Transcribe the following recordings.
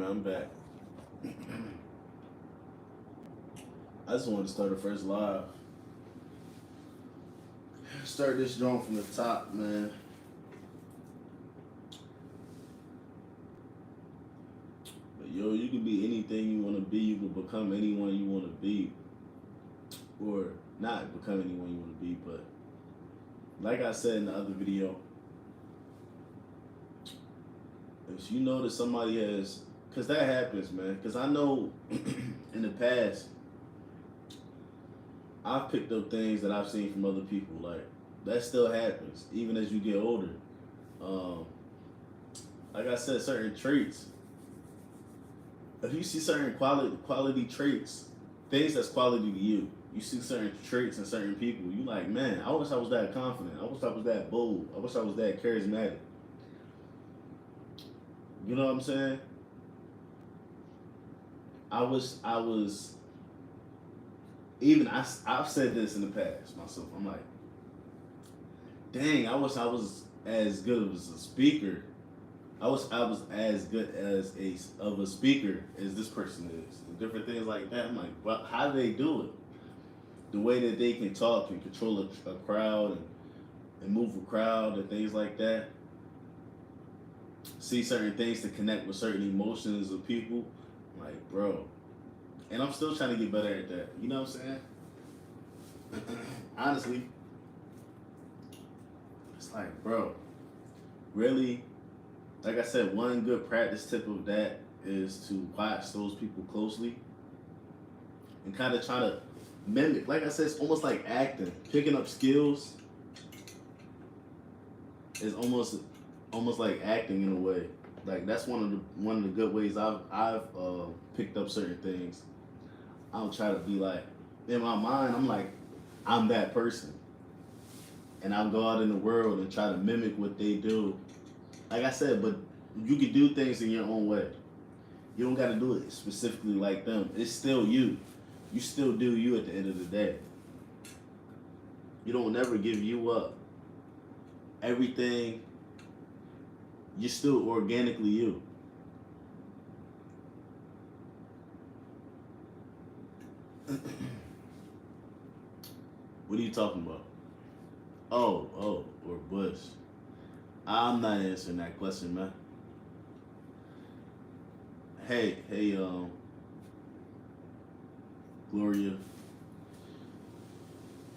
man, I'm back. I just wanted to start a fresh live. Start this joint from the top, man. But yo, you can be anything you want to be. You can become anyone you want to be. Or not become anyone you want to be, but like I said in the other video, if you know that somebody has, because that happens, man. Because I know in the past, I've picked up things that I've seen from other people. Like, that still happens, even as you get older. Like I said, certain traits. If you see certain quality traits, things that's quality to you, you see certain traits in certain people, you like, man, I wish I was that confident. I wish I was that bold. I wish I was that charismatic. You know what I'm saying? I wish I was, even I've said this in the past myself. I'm like, dang, I wish I was as good as a speaker. I wish I was as good as a speaker as this person is. And different things like that. I'm like, well, how do they do it? The way that they can talk and control a crowd and move a crowd and things like that. See certain things to connect with certain emotions of people. I'm like, bro. And I'm still trying to get better at that. You know what I'm saying? Honestly, it's like, bro, really? Like I said, one good practice tip of that is to watch those people closely and kind of try to mimic. Like I said, it's almost like acting. Picking up skills is almost like acting in a way. Like, that's one of the good ways I've picked up certain things. I'll try to be like, in my mind, I'm like, I'm that person, and I'll go out in the world and try to mimic what they do. Like I said, but you can do things in your own way. You don't got to do it specifically like them. It's still you. You still do you at the end of the day. You don't never give you up. Everything, you're still organically you. What are you talking about? Oh, or Bush. I'm not answering that question, man. Hey, Gloria.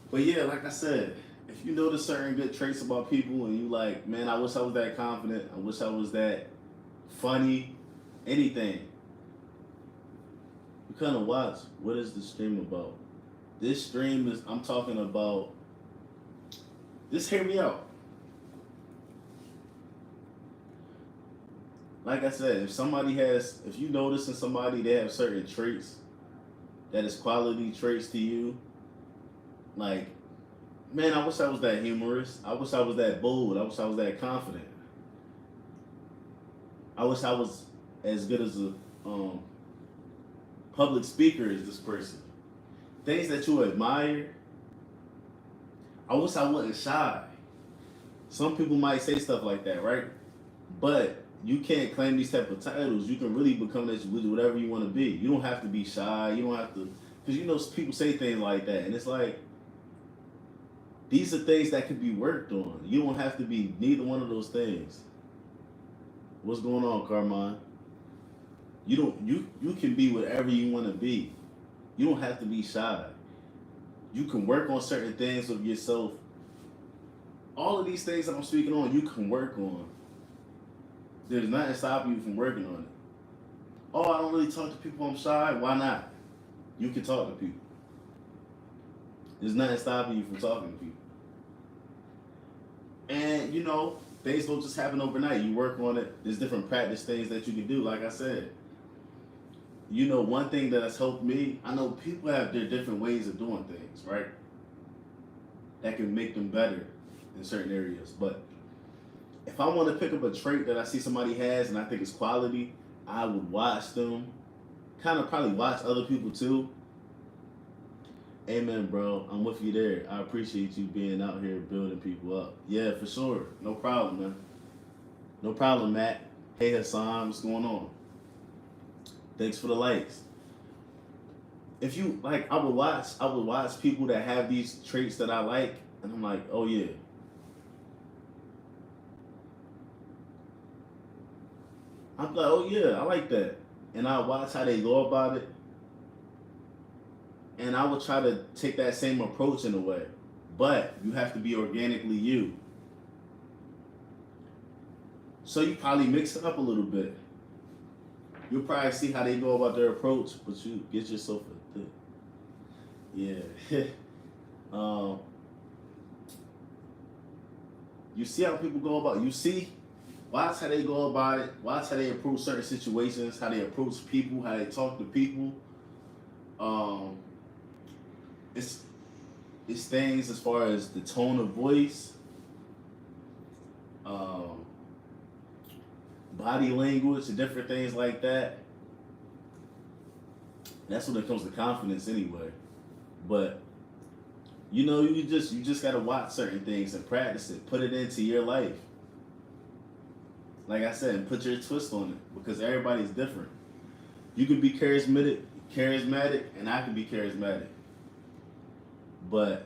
But yeah, like I said, if you notice certain good traits about people and you like, man, I wish I was that confident, I wish I was that funny, anything, you kind of watch, what is the stream about? This stream is, I'm talking about, just hear me out. Like I said, if you notice in somebody they have certain traits that is quality traits to you, like, man, I wish I was that humorous. I wish I was that bold. I wish I was that confident. I wish I was as good as a public speaker as this person. Things that you admire. I wish I wasn't shy. Some people might say stuff like that, right? But you can't claim these type of titles. You can really become this with whatever you want to be. You don't have to be shy. You don't have to, because you know people say things like that, and it's like, these are things that could be worked on. You don't have to be neither one of those things. What's going on, Carmine? You can be whatever you want to be. You don't have to be shy. You can work on certain things of yourself. All of these things that I'm speaking on, you can work on. There's nothing stopping you from working on it. Oh, I don't really talk to people, I'm shy. Why not? You can talk to people. There's nothing stopping you from talking to people. And, you know, things don't just happen overnight. You work on it. There's different practice things that you can do, like I said. You know, one thing that has helped me, I know people have their different ways of doing things, right? That can make them better in certain areas. But if I want to pick up a trait that I see somebody has and I think it's quality, I would watch them. Kind of probably watch other people too. Amen, bro. I'm with you there. I appreciate you being out here building people up. Yeah, for sure. No problem, man. No problem, Matt. Hey, Hassan. What's going on? Thanks for the likes. If you like, I would watch people that have these traits that I like, and I'm like, oh yeah, I'm like, oh yeah, I like that, and I watch how they go about it, and I would try to take that same approach in a way, but you have to be organically you. So you probably mix it up a little bit. You'll probably see how they go about their approach, but you get yourself a thing. Yeah. um, you see how people go about. You see, watch how they go about it. Watch how they approach certain situations. How they approach people. How they talk to people. Um, it's it's things as far as the tone of voice, um, body language, and different things like that. That's when it comes to confidence, anyway. But you just gotta watch certain things and practice it. Put it into your life. Like I said, and put your twist on it because everybody's different. You can be charismatic, and I can be charismatic. But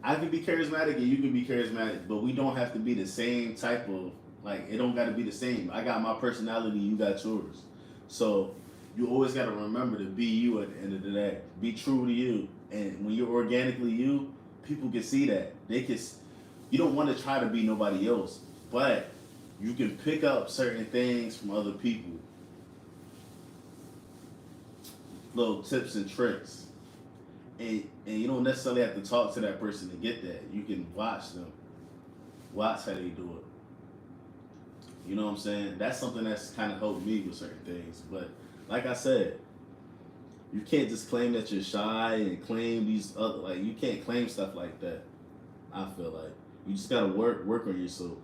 I can be charismatic and you can be charismatic, but we don't have to be the same type of like. It don't got to be the same. I got my personality, you got yours. So you always got to remember to be you at the end of the day. Be true to you, and when you're organically you, people can see that. They can. You don't want to try to be nobody else, but you can pick up certain things from other people, little tips and tricks, and you don't necessarily have to talk to that person to get that. You can watch them, watch how they do it. You know what I'm saying? That's something that's kind of helped me with certain things. But like I said, you can't just claim that you're shy and claim these other like you can't claim stuff like that. I feel like you just gotta work on yourself.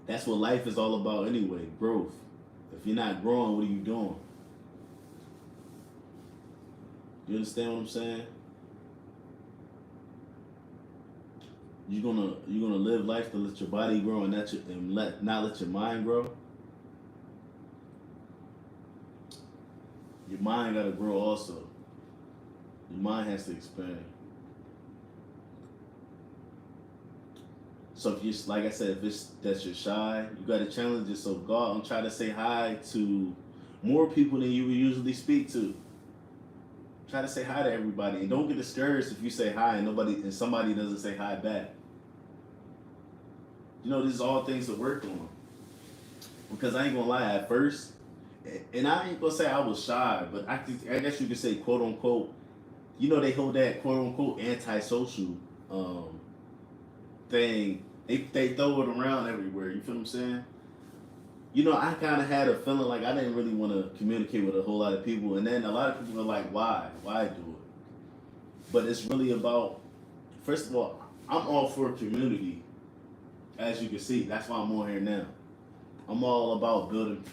That's what life is all about anyway, growth. If you're not growing, what are you doing? You understand what I'm saying? You're gonna live life to let your body grow and not let your mind grow. Your mind gotta grow also. Your mind has to expand. So if you like I said, if it's that you're shy, you gotta challenge yourself. Go out and try to say hi to more people than you would usually speak to. Try to say hi to everybody, and don't get discouraged if you say hi and somebody doesn't say hi back. This is all things to work on. Because I ain't gonna lie, at first, and I ain't gonna say I was shy, but I guess you could say quote unquote. They hold that quote unquote antisocial um, thing. They throw it around everywhere. You feel what I'm saying? I kind of had a feeling like I didn't really want to communicate with a whole lot of people, and then a lot of people are like, "Why do it?" But it's really about, first of all, I'm all for community, as you can see. That's why I'm on here now. I'm all about building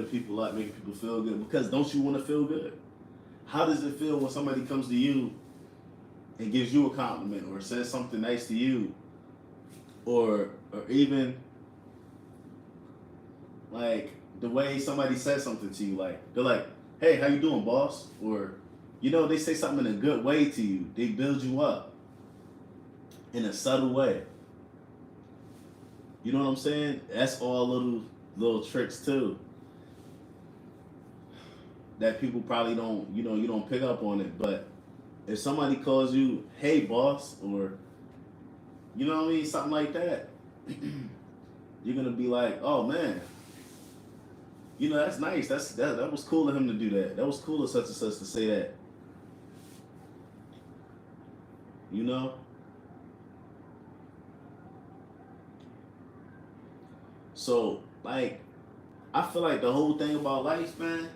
people up, making people feel good. Because don't you want to feel good? How does it feel when somebody comes to you and gives you a compliment or says something nice to you, or even like the way somebody says something to you, like they're like, "Hey, how you doing, boss?" Or they say something in a good way to you. They build you up in a subtle way. You know what I'm saying? That's all little tricks too that people probably don't you don't pick up on it. But if somebody calls you, "Hey, boss," or you know what I mean, something like that, you're gonna be like, "Oh man, that's nice. That was cool of him to do that. That was cool of such and such to say that." You know. So like, I feel like the whole thing about life, man,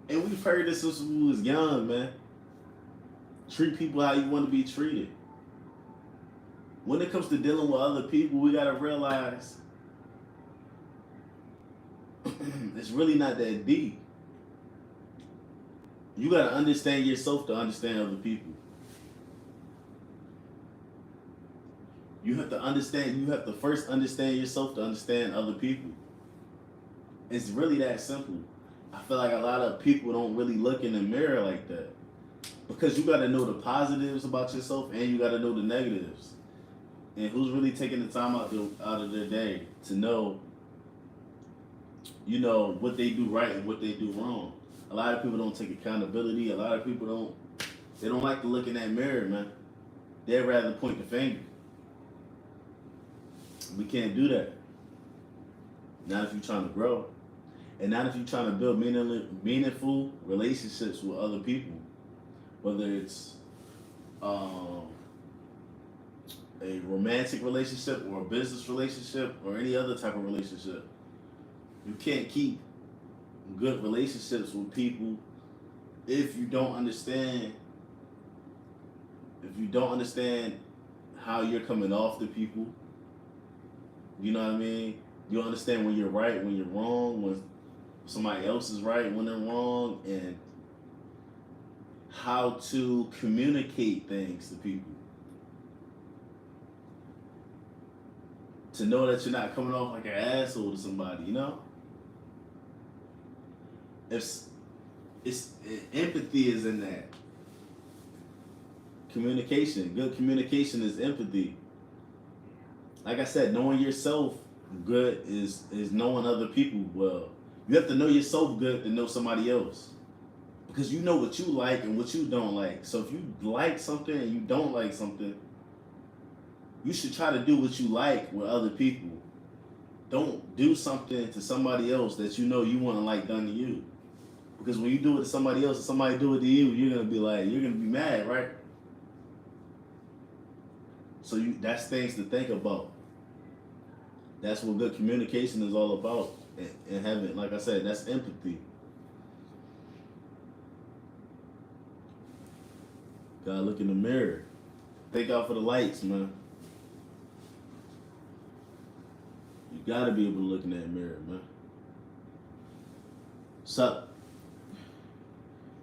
and we've heard this since we was young, man. Treat people how you want to be treated. When it comes to dealing with other people, we gotta realize it's really not that deep. You gotta understand yourself to understand other people. You have to understand. You have to first understand yourself to understand other people. It's really that simple. I feel like a lot of people don't really look in the mirror like that because you got to know the positives about yourself and you got to know the negatives. And who's really taking the time out of their day to know, what they do right and what they do wrong. A lot of people don't take accountability. A lot of people don't. They don't like to look in that mirror, man. They'd rather point the finger. We can't do that. Not if you're trying to grow. And not if you're trying to build meaningful relationships with other people. Whether it's a romantic relationship or a business relationship or any other type of relationship. You can't keep good relationships with people if you don't understand how you're coming off to people. You know what I mean? You understand when you're right, when you're wrong, when somebody else is right, when they're wrong, and how to communicate things to people. To know that you're not coming off like an asshole to somebody, It's empathy is in that. Communication. Good communication is empathy. Like I said, knowing yourself good is knowing other people well. You have to know yourself good to know somebody else. Because you know what you like and what you don't like. So if you like something and you don't like something, you should try to do what you like with other people. Don't do something to somebody else that you know you want to like done to you. Because when you do it to somebody else and somebody do it to you, you're going to be mad, right? So that's things to think about. That's what good communication is all about. And having, like I said, that's empathy. Gotta look in the mirror. Thank God for the lights, man. You gotta be able to look in that mirror, man. What's up?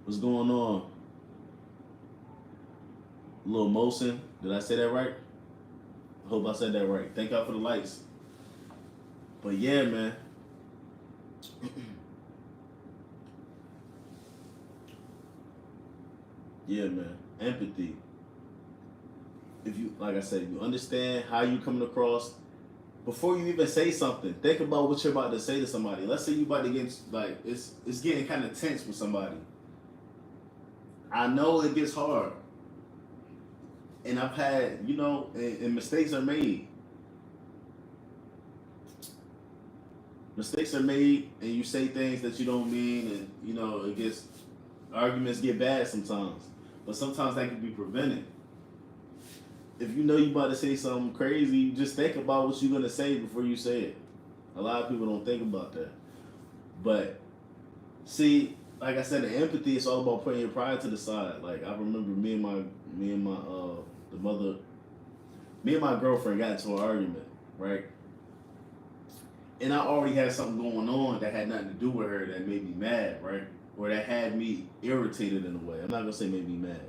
What's going on? Lil Mosin, did I say that right? I hope I said that right. Thank God for the lights. But yeah, man. Yeah, man. Empathy. If you, like I said, you understand how you coming across before you even say something. Think about what you're about to say to somebody. Let's say you about to get it's getting kind of tense with somebody. I know it gets hard, and I've had and mistakes are made. Mistakes are made, and you say things that you don't mean, and it gets arguments get bad sometimes. But sometimes that can be prevented. If you know you about to say something crazy, just think about what you're gonna say before you say it. A lot of people don't think about that. But see, like I said, the empathy is all about putting your pride to the side. Like I remember me and my girlfriend got into an argument, right? And I already had something going on that had nothing to do with her that made me mad, right? Or that had me irritated in a way. I'm not gonna say made me mad.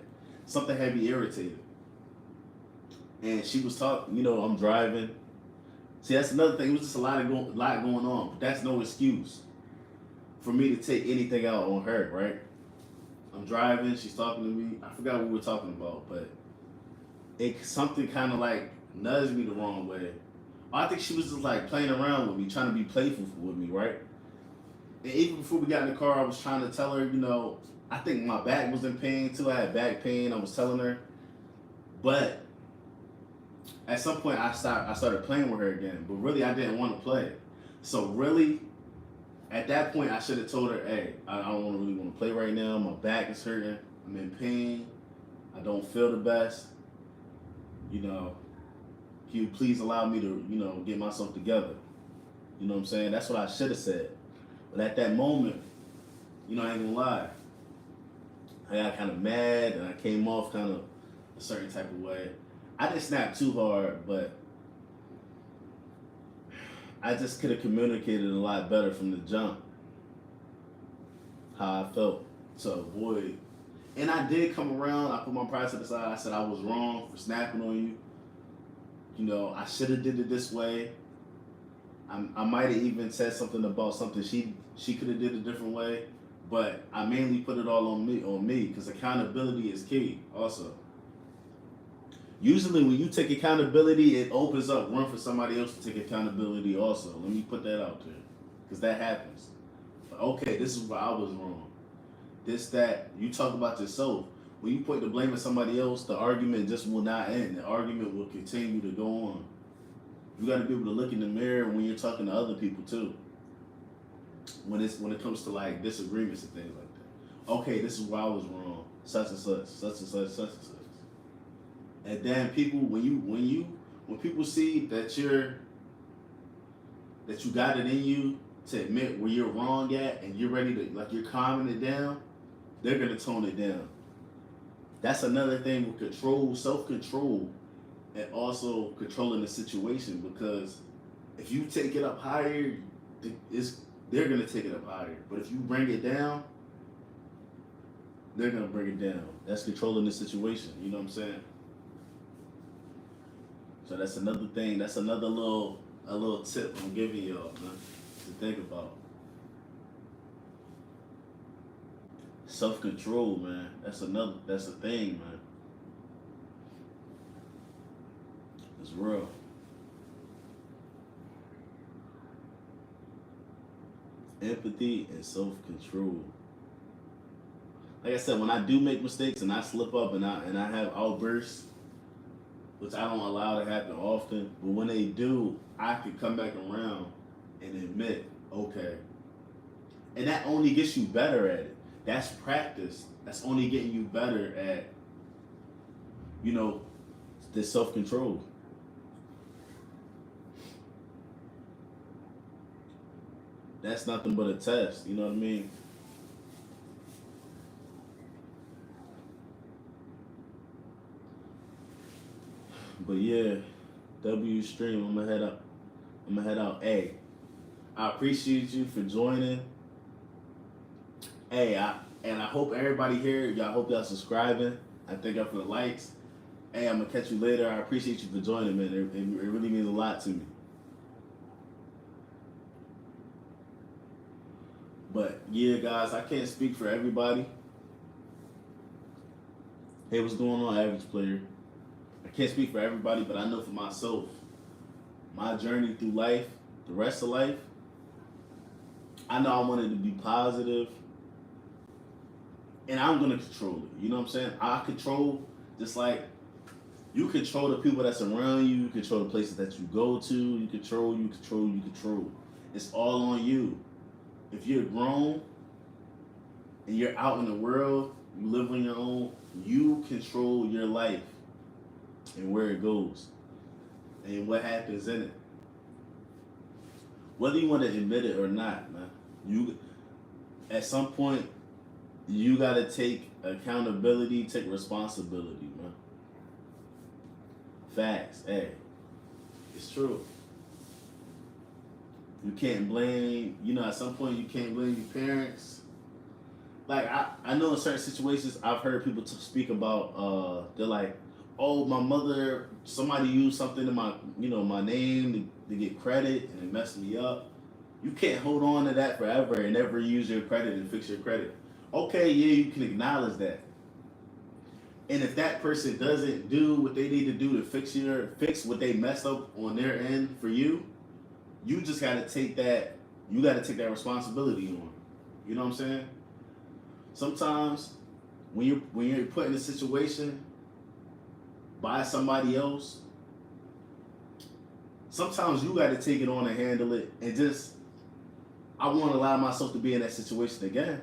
Something had me irritated. And she was talking, I'm driving. See, that's another thing. It was just a lot going on. But that's no excuse for me to take anything out on her, right? I'm driving. She's talking to me. I forgot what we were talking about, but something kind of like nudged me the wrong way. I think she was just like playing around with me, trying to be playful with me, right? And even before we got in the car, I was trying to tell her, I think my back was in pain too. I had back pain. I was telling her, but at some point I started playing with her again. But really, I didn't want to play. So really, at that point, I should have told her, "Hey, I don't really want to play right now. My back is hurting. I'm in pain. I don't feel the best. Can you please allow me to, get myself together?" You know what I'm saying? That's what I should have said. But at that moment, I ain't gonna lie. I got kind of mad and I came off kind of a certain type of way. I didn't snap too hard, but I just could have communicated a lot better from the jump how I felt to avoid. And I did come around. I put my pride to the side. I said I was wrong for snapping on you. I should have did it this way. I might have even said something about something she could have did a different way, but I mainly put it all on me, because accountability is key. Also, usually when you take accountability, it opens up room for somebody else to take accountability. Also, let me put that out there, because that happens. Okay, this is where I was wrong. This, that, you talk about yourself. When you put the blame on somebody else, the argument just will not end. The argument will continue to go on. You got to be able to look in the mirror when you're talking to other people too. When it comes to like disagreements and things like that. Okay, this is where I was wrong. Such and such, such and such, such and such. And then people, when people see that you got it in you to admit where you're wrong at, and you're ready to, like, you're calming it down, they're gonna tone it down. That's another thing with control, self-control, and also controlling the situation, because if you take it up higher, they're gonna take it up higher. But if you bring it down, they're gonna bring it down. That's controlling the situation. You know what I'm saying? So that's another thing. That's another little tip I'm giving y'all, man, to think about. Self-control, man. That's a thing, man. It's real. Empathy and self-control. Like I said, when I do make mistakes and I slip up and I have outbursts, which I don't allow to happen often, but when they do, I can come back around and admit, okay. And that only gets you better at it. That's practice. That's only getting you better at, the self-control. That's nothing but a test, you know what I mean? But yeah, W stream, I'm gonna head out. Hey, I appreciate you for joining. Hey, I hope everybody here, y'all hope y'all subscribing. I thank y'all for the likes. Hey, I'm gonna catch you later. I appreciate you for joining, man. It really means a lot to me. But yeah, guys, I can't speak for everybody. Hey, what's going on, average player? I can't speak for everybody, but I know for myself, my journey through life, the rest of life, I know I wanted to be positive, and I'm gonna control it. You know what I'm saying? I control, just like you control the people that's around you, you control the places that you go to, you control. It's all on you. If you're grown and you're out in the world, you live on your own, you control your life and where it goes and what happens in it. Whether you want to admit it or not, man, at some point you gotta take accountability, take responsibility, man. Facts, hey, it's true. You can't blame, at some point you can't blame your parents. Like, I know in certain situations I've heard people speak about, they're like, oh, my mother, somebody used something in my, my name to get credit and it messed me up. You can't hold on to that forever and never use your credit and fix your credit. Okay, yeah, you can acknowledge that. And if that person doesn't do what they need to do to fix what they messed up on their end for you, you just gotta take that. You gotta take that responsibility on. You know what I'm saying? Sometimes when you're put in a situation by somebody else, sometimes you gotta take it on and handle it. And I won't allow myself to be in that situation again.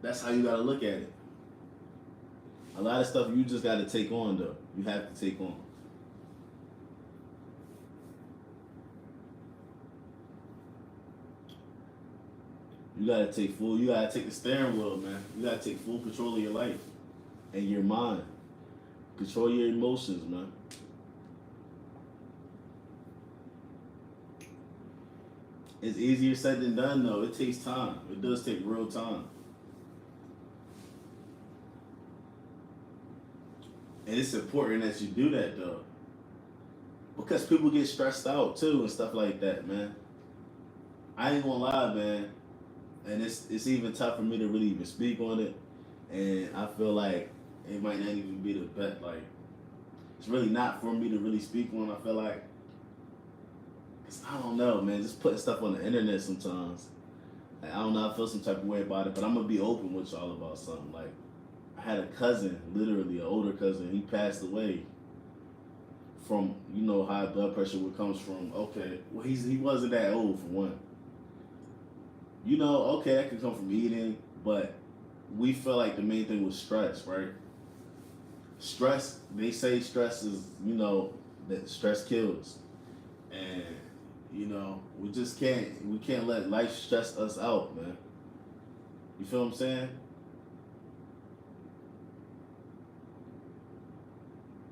That's how you gotta look at it. A lot of stuff you just gotta take on, though. You have to take on. You gotta take the steering wheel, man. You gotta take full control of your life and your mind. Control your emotions, man. It's easier said than done, though. It takes time. It does take real time. And it's important that you do that though. Because people get stressed out too and stuff like that, man. I ain't gonna lie, man. And it's even tough for me to really even speak on it. And I feel like it might not even be the best. Like it's really not for me to really speak on. I feel like 'cause I don't know, man. Just putting stuff on the internet sometimes. Like, I don't know. I feel some type of way about it, but I'm gonna be open with y'all about something. Like I had a cousin, literally an older cousin. He passed away from high blood pressure, what comes from. Okay, well he wasn't that old for one. Okay, that could come from eating, but we feel like the main thing was stress, right? Stress, they say stress is, that stress kills. And, we can't let life stress us out, man. You feel what I'm saying?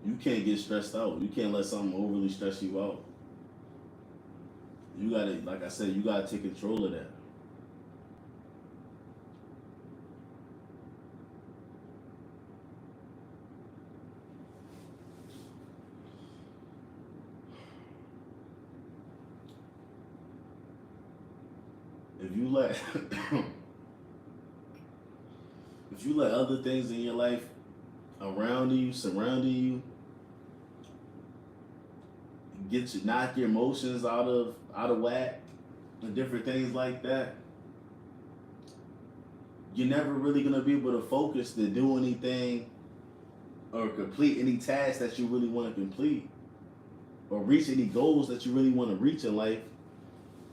You can't get stressed out. You can't let something overly stress you out. You gotta, like I said, you gotta take control of that. If you let if you let other things in your life around you, surrounding you, knock your emotions out of whack and different things like that, you're never really gonna be able to focus to do anything or complete any task that you really want to complete or reach any goals that you really want to reach in life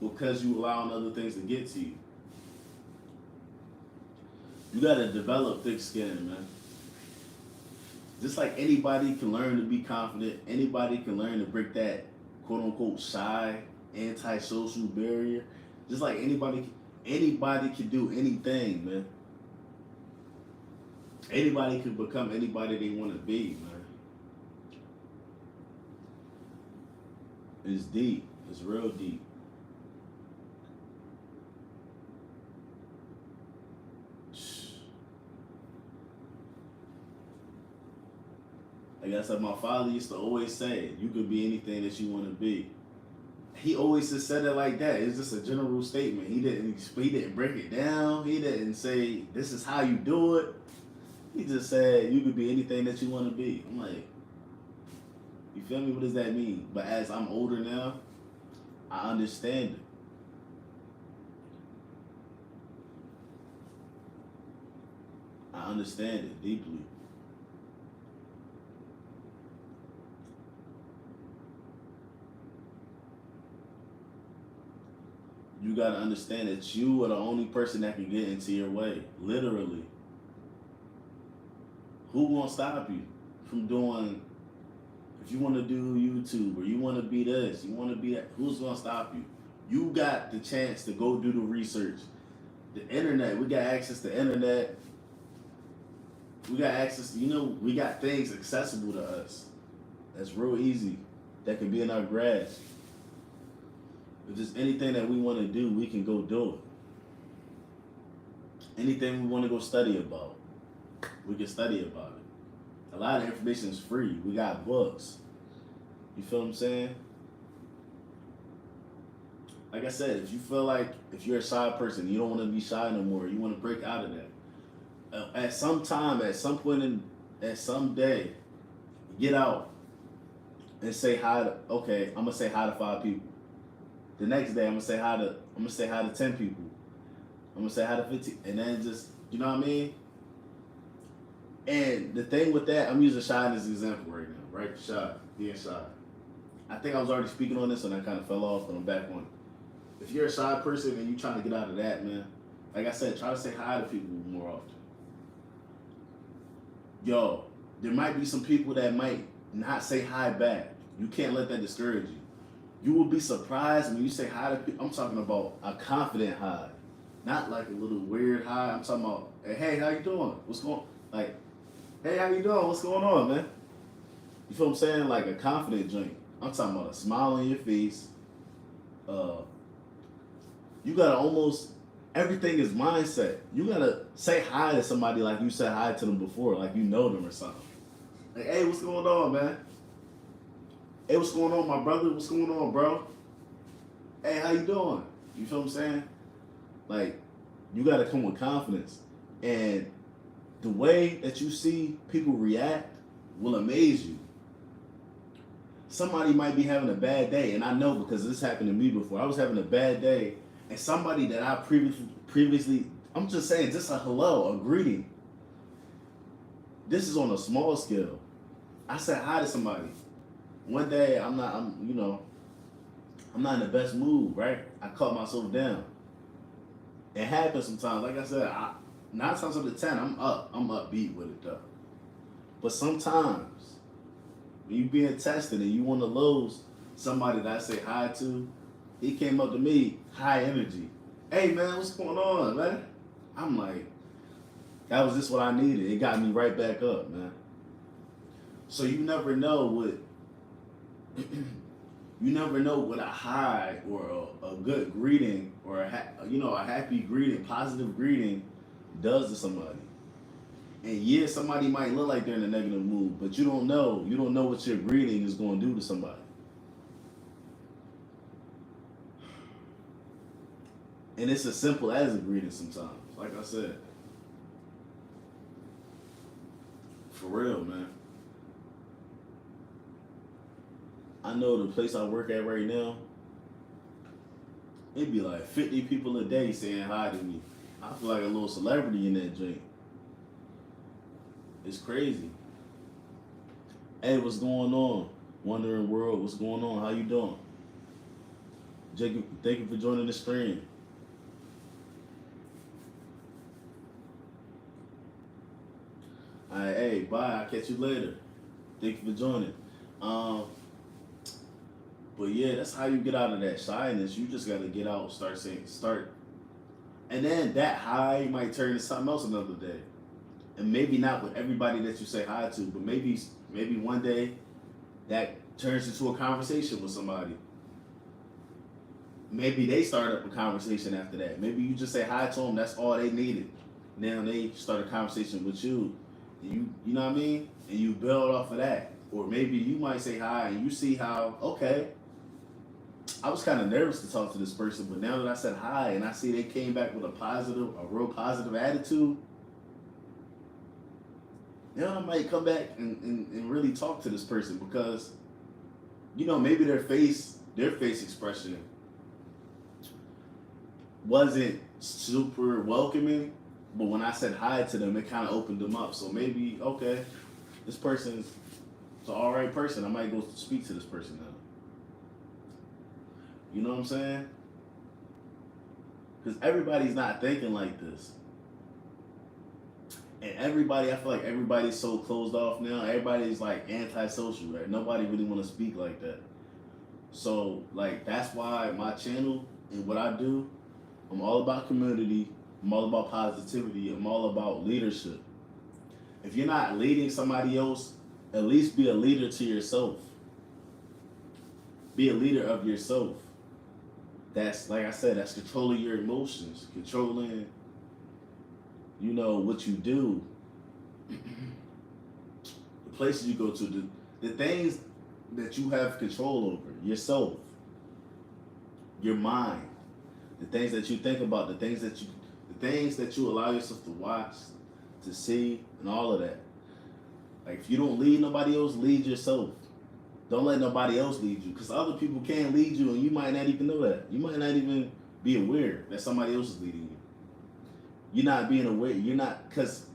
because you allowing other things to get to you. You gotta develop thick skin, man. Just like anybody can learn to be confident, anybody can learn to break that quote unquote shy, anti-social barrier. Just like anybody can do anything, man. Anybody can become anybody they want to be, man. It's deep. It's real deep. Like I said, my father used to always say, you could be anything that you want to be. He always just said it like that. It's just a general statement. He didn't break it down. He didn't say, this is how you do it. He just said, you could be anything that you want to be. I'm like, you feel me? What does that mean? But as I'm older now, I understand it. I understand it deeply. You gotta understand that you are the only person that can get into your way. Literally. Who gonna stop you from doing, if you wanna do YouTube or you wanna be this, you wanna be that, who's gonna stop you? You got the chance to go do the research. The internet, we got access to internet. We got access to, we got things accessible to us. That's real easy. That can be in our grasp. If there's anything that we want to do, we can go do it. Anything we want to go study about, we can study about it. A lot of information is free. We got books. You feel what I'm saying? Like I said, if you feel like if you're a shy person, you don't want to be shy no more, you want to break out of that. At some time, at some point at some day, get out and say hi to, okay, I'm going to say hi to 5 people. The next day, I'm gonna say hi to 10 people. I'm gonna say hi to 15, and then just, you know what I mean? And the thing with that, I'm using shy as an example right now, right? Shy, being shy. I think I was already speaking on this and I kind of fell off, but I'm back on it. If you're a shy person and you're trying to get out of that, man, like I said, try to say hi to people more often. Yo, there might be some people that might not say hi back. You can't let that discourage you. You will be surprised when you say hi to people. I'm talking about a confident hi, not like a little weird hi. I'm talking about, hey, how you doing? What's going? Like, hey, how you doing? What's going on, man? You feel what I'm saying? Like a confident joint. I'm talking about a smile on your face. You gotta almost, everything is mindset. You gotta say hi to somebody like you said hi to them before, like you know them or something. Like, hey, what's going on, man? Hey, what's going on, my brother? What's going on, bro? Hey, how you doing? You feel what I'm saying? Like, you got to come with confidence. And the way that you see people react will amaze you. Somebody might be having a bad day, and I know because this happened to me before. I was having a bad day, and somebody that I previously, I'm just saying, just a hello, a greeting. This is on a small scale. I said hi to somebody. One day, I'm not in the best mood, right? I caught myself down. It happens sometimes. Like I said, 9 times out of 10, I'm upbeat with it though. But sometimes, when you being tested and you want to lose somebody that I say hi to, he came up to me, high energy. Hey man, what's going on, man? I'm like, that was just what I needed. It got me right back up, man. So you never know what you never know what a high or a good greeting or a happy greeting, positive greeting does to somebody. And yeah, somebody might look like they're in a negative mood, but you don't know. You don't know what your greeting is going to do to somebody. And it's as simple as a greeting sometimes. Like I said. For real, man. I know the place I work at right now, it'd be like 50 people a day saying hi to me. I feel like a little celebrity in that joint. It's crazy. Hey, what's going on? Wondering World, what's going on? How you doing? Jacob, thank you for joining the stream. Alright, hey, bye. I'll catch you later. Thank you for joining. But yeah, that's how you get out of that shyness. You just gotta get out, start. And then that high might turn into something else another day. And maybe not with everybody that you say hi to, but maybe one day that turns into a conversation with somebody. Maybe they start up a conversation after that. Maybe you just say hi to them, that's all they needed. Now they start a conversation with you. You know what I mean? And you build off of that. Or maybe you might say hi and you see how, okay, I was kind of nervous to talk to this person, but now that I said hi and I see they came back with a real positive attitude, now I might come back and really talk to this person because, maybe their face expression wasn't super welcoming, but when I said hi to them, it kind of opened them up. So maybe, okay, this person's an all right person. I might go speak to this person now. You know what I'm saying? Because everybody's not thinking like this. And I feel like everybody's so closed off now. Everybody's like antisocial, right? Nobody really want to speak like that. So, like, that's why my channel and what I do, I'm all about community. I'm all about positivity. I'm all about leadership. If you're not leading somebody else, at least be a leader to yourself. Be a leader of yourself. That's, like I said, that's controlling your emotions, controlling, what you do, the places you go to, the things that you have control over, yourself, your mind, the things that you think about, the things that you allow yourself to watch, to see, and all of that. Like, if you don't lead nobody else, lead yourself. Don't let nobody else lead you, because other people can lead you, and you might not even know that. You might not even be aware that somebody else is leading you. You're not being aware. You're not, because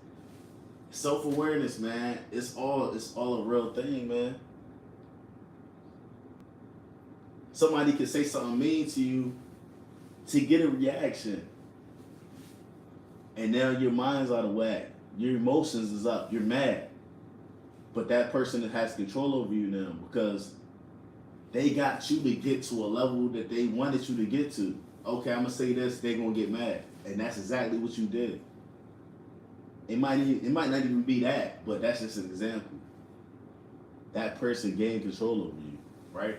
self-awareness, man, it's all a real thing, man. Somebody can say something mean to you to get a reaction, and now your mind's out of whack. Your emotions is up. You're mad. But that person has control over you now because they got you to get to a level that they wanted you to get to. Okay, I'm going to say this, they're going to get mad. And that's exactly what you did. It might not even be that, but that's just an example. That person gained control over you, right?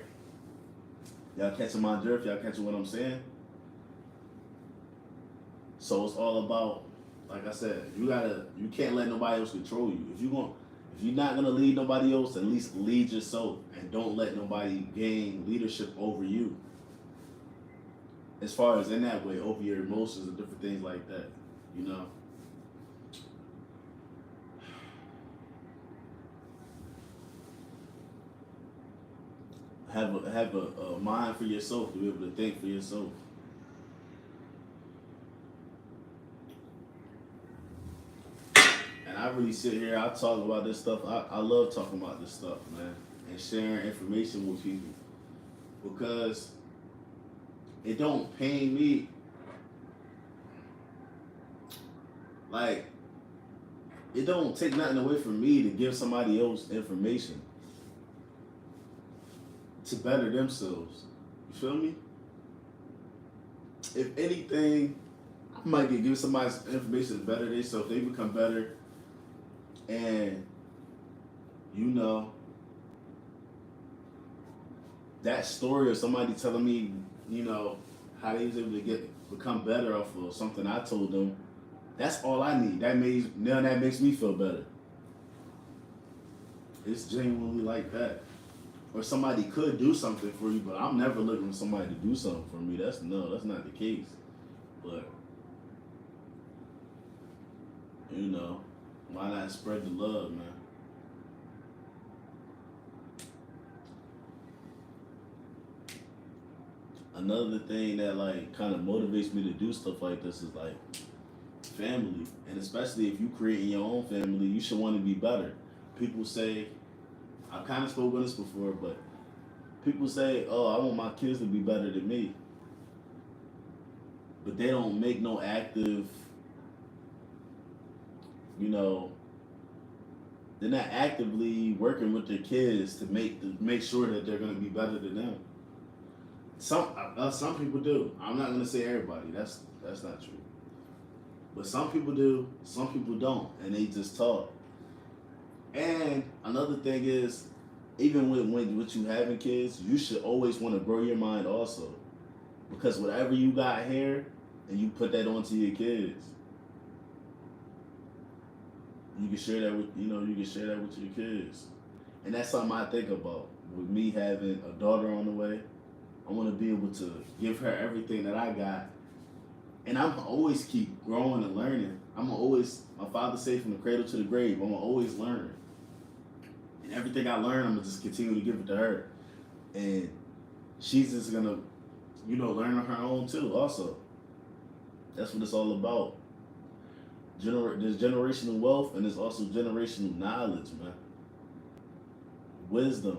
Y'all catching my drift? Y'all catching what I'm saying? So it's all about, like I said, you can't let nobody else control you. If you're not gonna lead nobody else, at least lead yourself, and don't let nobody gain leadership over you. As far as in that way, over your emotions and different things like that, you know. Have a mind for yourself to be able to think for yourself. And I really sit here, I talk about this stuff. I love talking about this stuff, man, and sharing information with people because it don't pain me. Like, it don't take nothing away from me to give somebody else information to better themselves. You feel me? If anything, I might give somebody information to better themselves. They become better, and you know that story of somebody telling me, you know, how they was able to become better off of something I told them. That's all I need. That makes me feel better. It's genuinely like that. Or somebody could do something for you, but I'm never looking for somebody to do something for me. That's not the case. But you know, why not spread the love, man? Another thing that like kind of motivates me to do stuff like this is like family, and especially if you creating your own family, you should want to be better. People say, I kind of spoke on this before, but people say, "Oh, I want my kids to be better than me," but they don't make no active, you know, they're not actively working with their kids to make sure that they're gonna be better than them. Some people do. I'm not gonna say everybody. That's not true. But some people do. Some people don't, and they just talk. And another thing is, even with you having kids, you should always want to grow your mind also, because whatever you got here, and you put that onto your kids, you can share that with your kids, and that's something I think about. With me having a daughter on the way, I want to be able to give her everything that I got, and I'm always keep growing and learning. My father said, from the cradle to the grave, I'm always learn. And everything I learn, I'm gonna just continue to give it to her. And she's just gonna, learn on her own too, also. That's what it's all about. There's generational wealth, and there's also generational knowledge, man. Wisdom.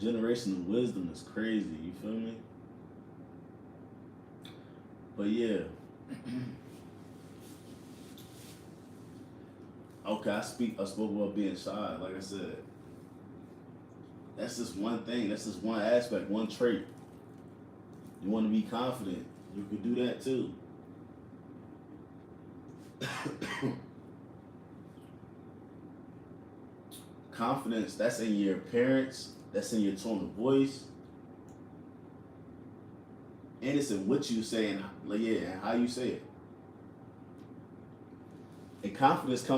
Generational wisdom is crazy, you feel me? But yeah. Okay, I spoke about being shy. Like I said, that's just one thing. That's just one aspect, one trait. You want to be confident. You can do that too. Confidence, that's in your appearance, that's in your tone of voice, and it's in what you say and how you say it. And confidence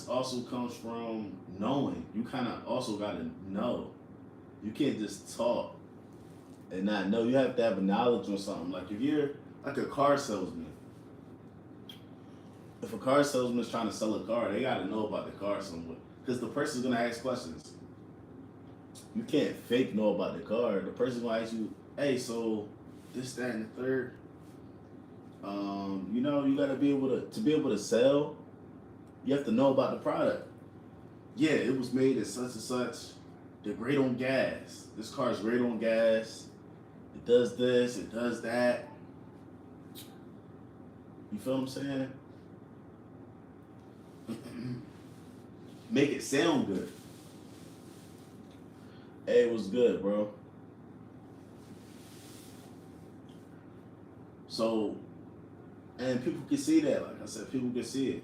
also comes from knowing. You kind of also got to know. You can't just talk and not know. You have to have a knowledge on something. Like if you're like a car salesman, if a car salesman is trying to sell a car, they got to know about the car somewhat, because the person's going to ask questions. You can't fake know about the car. The person's going to ask you, hey, so this, that, and the third. You got to be able to sell. You have to know about the product. Yeah, it was made at such and such. They're great on gas. This car is great on gas. It does this. It does that. You feel what I'm saying? Make it sound good. Hey, it was good, bro. So, and people can see that. Like I said, people can see it.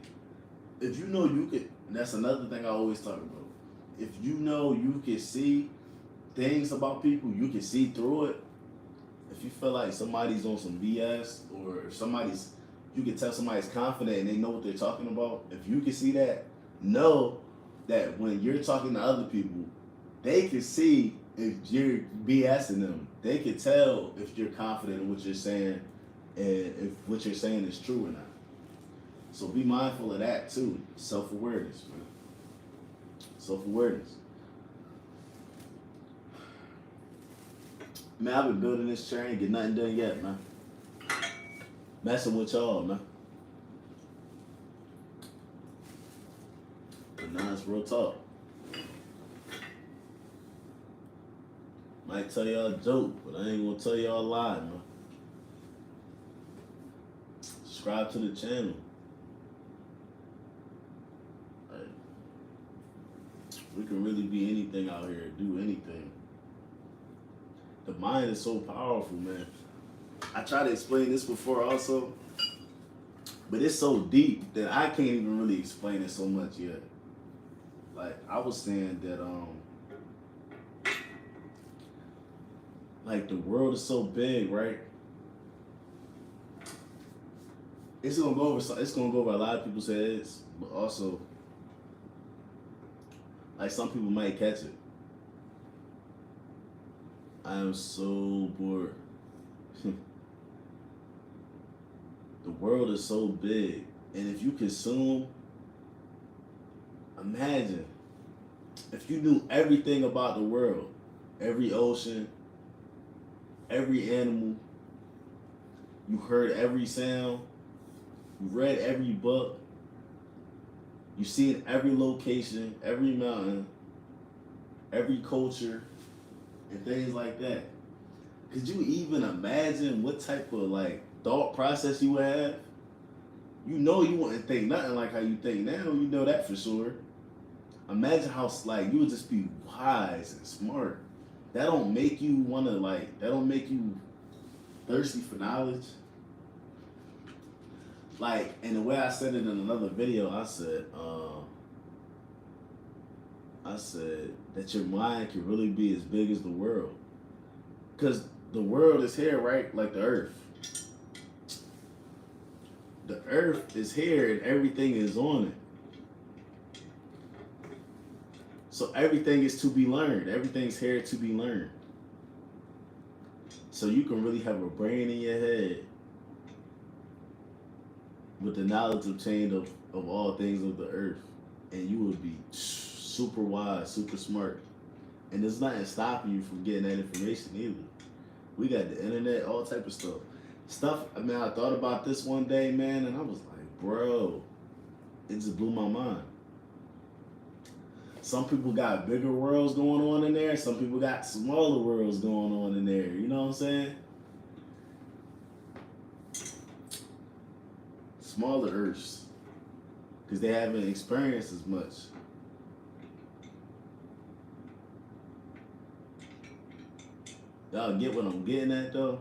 If you know you could, and that's another thing I always talk about. If you know you can see things about people, you can see through it, if you feel like somebody's on some BS, or if somebody's, you can tell somebody's confident and they know what they're talking about. If you can see that, know that when you're talking to other people, they can see if you're BSing them. They can tell if you're confident in what you're saying and if what you're saying is true or not. So be mindful of that too. Self-awareness, man. Self-awareness. Man, I've been building this chair, ain't get nothing done yet, man. Messing with y'all, man. But nah, it's real talk. Might tell y'all a joke, but I ain't gonna tell y'all a lie, man. Subscribe to the channel. Like, we can really be anything out here, do anything. The mind is so powerful, man. I tried to explain this before also, but it's so deep that I can't even really explain it so much yet. Like, I was saying that, like, the world is so big, right? It's gonna go over a lot of people's heads, but also, like, some people might catch it. I am so bored. The world is so big, and if you consume, imagine if you knew everything about the world, every ocean, every animal, you heard every sound, you read every book, you seen every location, every mountain, every culture, and things like that. Could you even imagine what type of like thought process you would have? You know you wouldn't think nothing like how you think now. You know that for sure. Imagine how like you would just be wise and smart. That don't make you wanna like. That don't make you thirsty for knowledge. Like, and the way I said it in another video, I said that your mind can really be as big as the world. Because the world is here, right? Like the earth. The earth is here and everything is on it. So everything is to be learned. Everything's here to be learned. So you can really have a brain in your head with the knowledge obtained of all things of the earth. And you would be super wise, super smart. And there's nothing stopping you from getting that information either. We got the internet, all type of stuff. I mean, I thought about this one day, man, and I was like, bro, it just blew my mind. Some people got bigger worlds going on in there. Some people got smaller worlds going on in there. You know what I'm saying? Smaller Earths. Because they haven't experienced as much. Y'all get what I'm getting at, though?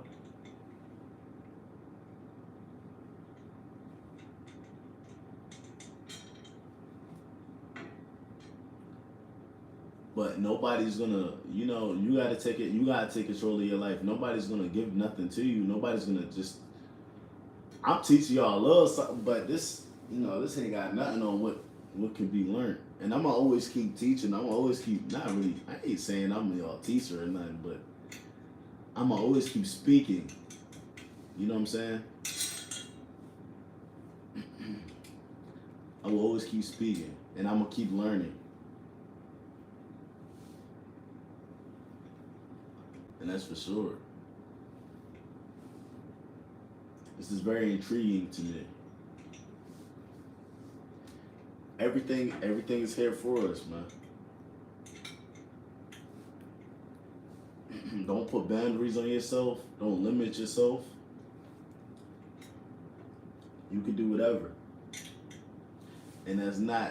But nobody's gonna, you know, you gotta take control of your life. Nobody's gonna give nothing to you. Nobody's gonna just, I'm teaching y'all a little something, but this, you know, this ain't got nothing on what can be learned. And I'm gonna always keep teaching. I'm gonna always keep, not really, I ain't saying I'm y'all teacher or nothing, but I'm gonna always keep speaking. You know what I'm saying? I will always keep speaking, and I'm gonna keep learning. And that's for sure. This is very intriguing to me. Everything is here for us, man. Don't put boundaries on yourself. Don't limit yourself. You can do whatever. And that's not,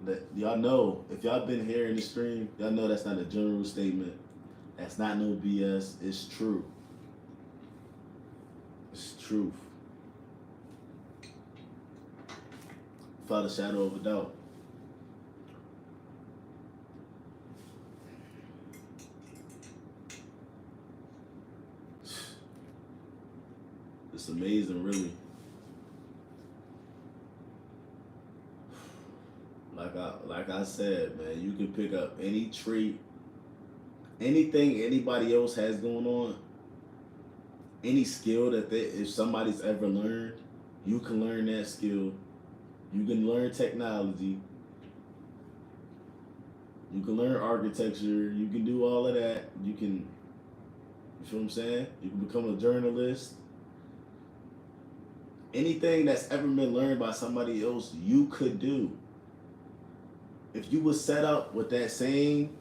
that y'all know, if y'all been here in the stream, y'all know that's not a general statement. That's not no BS. It's true. It's truth. Without a shadow of a doubt. amazing, really. Like I said, man, you can pick up any trait, anything anybody else has going on, any skill that if somebody's ever learned, you can learn that skill. You can learn technology. You can learn architecture. You can do all of that. You feel what I'm saying? You can become a journalist. Anything that's ever been learned by somebody else, you could do. If you was set up with that same,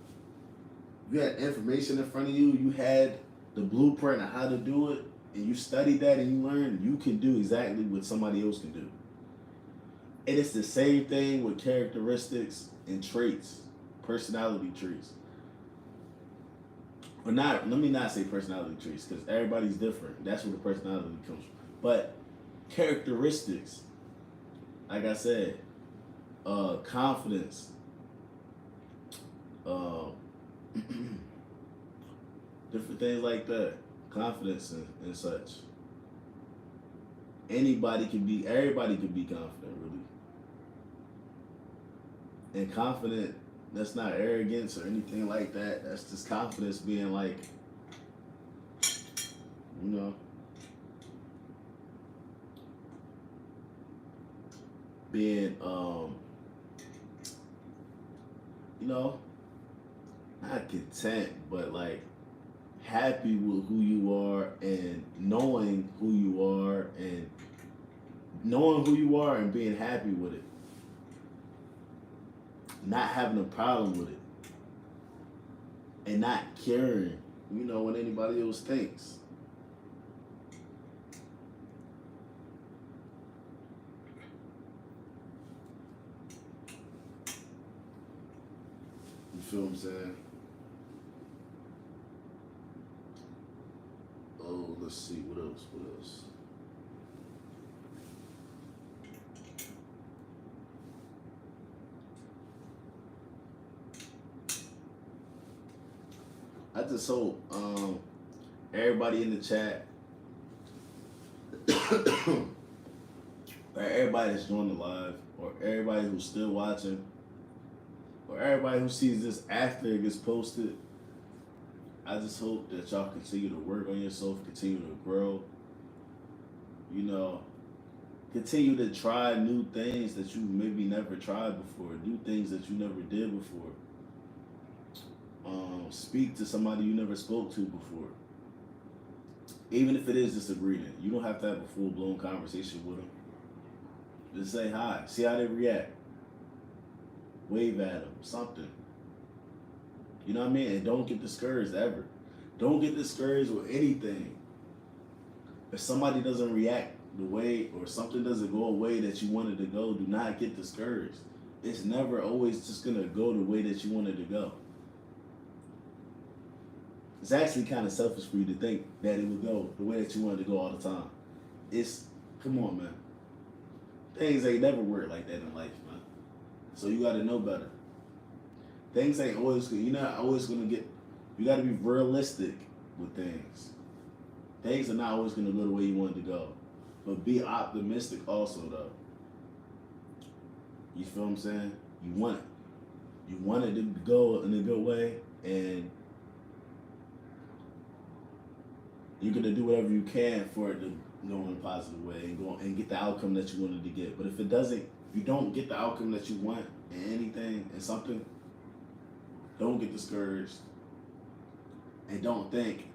you had information in front of you, you had the blueprint of how to do it, and you studied that and you learned, you can do exactly what somebody else can do. And it's the same thing with characteristics and traits, personality traits. Or not, let me not say personality traits, because everybody's different. That's where the personality comes from. But characteristics, like I said, confidence, different things like that, confidence and such. Everybody can be confident, really. And confident, that's not arrogance or anything like that. That's just confidence being like, you know, being, you know, not content, but like happy with who you are and knowing who you are and being happy with it. Not having a problem with it. And not caring, what anybody else thinks. You feel what I'm saying? Oh, let's see, what else? I just hope everybody in the chat, or everybody that's joined the live, or everybody who's still watching, or everybody who sees this after it gets posted, I just hope that y'all continue to work on yourself, continue to grow, continue to try new things that you maybe never tried before, do things that you never did before. Speak to somebody you never spoke to before. Even if it is just a greeting. You don't have to have a full-blown conversation with them. Just say hi. See how they react. Wave at them. Something. You know what I mean? And don't get discouraged ever. Don't get discouraged with anything. If somebody doesn't react the way, or something doesn't go a way that you wanted to go, do not get discouraged. It's never always just going to go the way that you wanted to go. It's actually kind of selfish for you to think that it would go the way that you wanted to go all the time. Come on, man. Things ain't never work like that in life, man. So you got to know better. Things ain't always good. You're not always going to you got to be realistic with things. Things are not always going to go the way you want it to go. But be optimistic also, though. You feel what I'm saying? You want it. You want it to go in a good way, and you're gonna do whatever you can for it to go in a positive way and get the outcome that you wanted to get. But if you don't get the outcome that you want in anything, in something, don't get discouraged. And don't think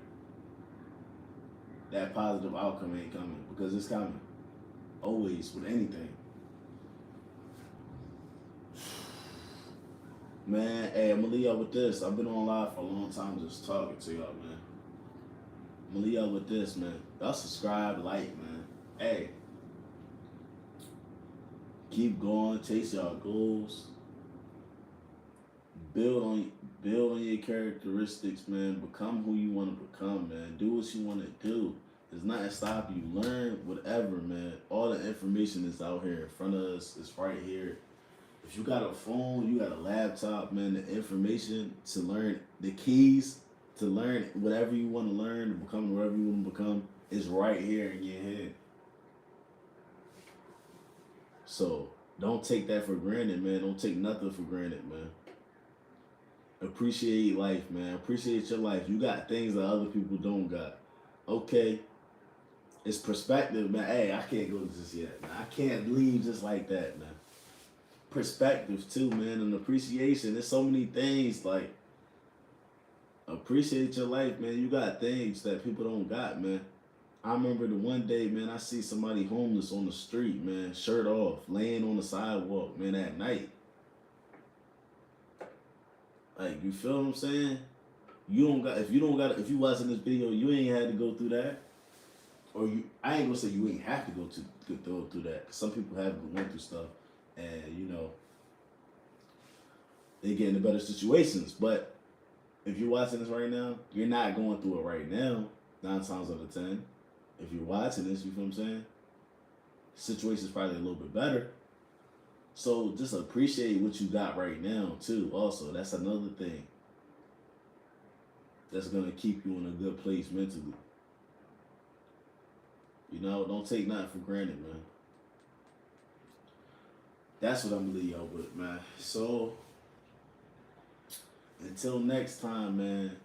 that positive outcome ain't coming, because it's coming. Always, with anything. Man, hey, I'm gonna leave y'all with this. I've been on live for a long time just talking to y'all, man. I'm gonna leave y'all with this, man. Y'all subscribe, like, man. Hey, keep going, chase y'all goals. Build on your characteristics, man. Become who you want to become, man. Do what you want to do. There's nothing stop you. Learn whatever, man. All the information is out here in front of us. It's right here. If you got a phone, you got a laptop, man, the information to learn, the keys to learn whatever you want to learn, to become whatever you want to become, is right here in your head. So don't take that for granted, man. Don't take nothing for granted, man. Appreciate life, man. Appreciate your life. You got things that other people don't got. Okay, it's perspective, man. Hey, I can't go just yet, man. I can't leave just like that, man. Perspective too, man, and appreciation. There's so many things like appreciate your life, man. You got things that people don't got, man. I remember the one day, man, I see somebody homeless on the street, man, shirt off, laying on the sidewalk, man, at night. Like, you feel what I'm saying? If you watching this video, you ain't had to go through that. Or I ain't gonna say you ain't have to go through that. 'Cause some people have went through stuff and, they get into better situations. But if you're watching this right now, you're not going through it right now, 9 times out of 10. If you're watching this, you feel what I'm saying? Situation's probably a little bit better. So just appreciate what you got right now too. Also, that's another thing that's gonna keep you in a good place mentally. Don't take nothing for granted, man. That's what I'm gonna leave y'all with, man. So until next time, man.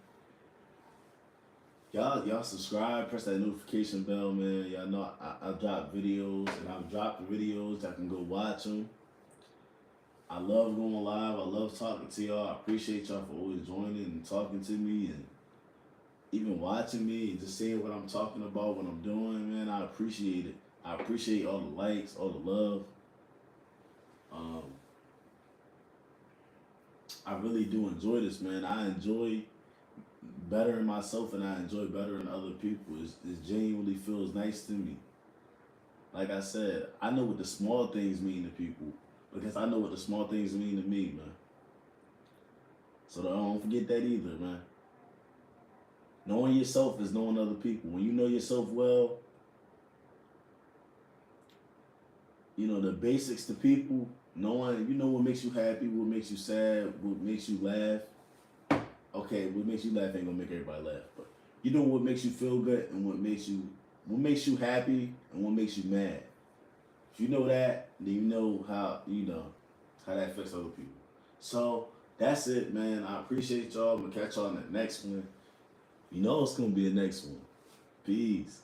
Y'all subscribe, press that notification bell, man. Y'all know I drop videos, and I've dropped the videos. Y'all can go watch them. I love going live. I love talking to y'all. I appreciate y'all for always joining and talking to me and even watching me and just seeing what I'm talking about, what I'm doing, man. I appreciate it. I appreciate all the likes, all the love. I really do enjoy this, man. I enjoy bettering myself and I enjoy bettering other people. It genuinely feels nice to me. Like I said, I know what the small things mean to people because I know what the small things mean to me, man. So don't forget that either, man. Knowing yourself is knowing other people. When you know yourself well, the basics to people, knowing, what makes you happy, what makes you sad, what makes you laugh. Okay, what makes you laugh ain't gonna make everybody laugh, but you know what makes you feel good and what makes you happy and what makes you mad. If you know that, then you know how that affects other people. So that's it, man. I appreciate y'all. I'm gonna catch y'all in the next one. It's gonna be the next one. Peace.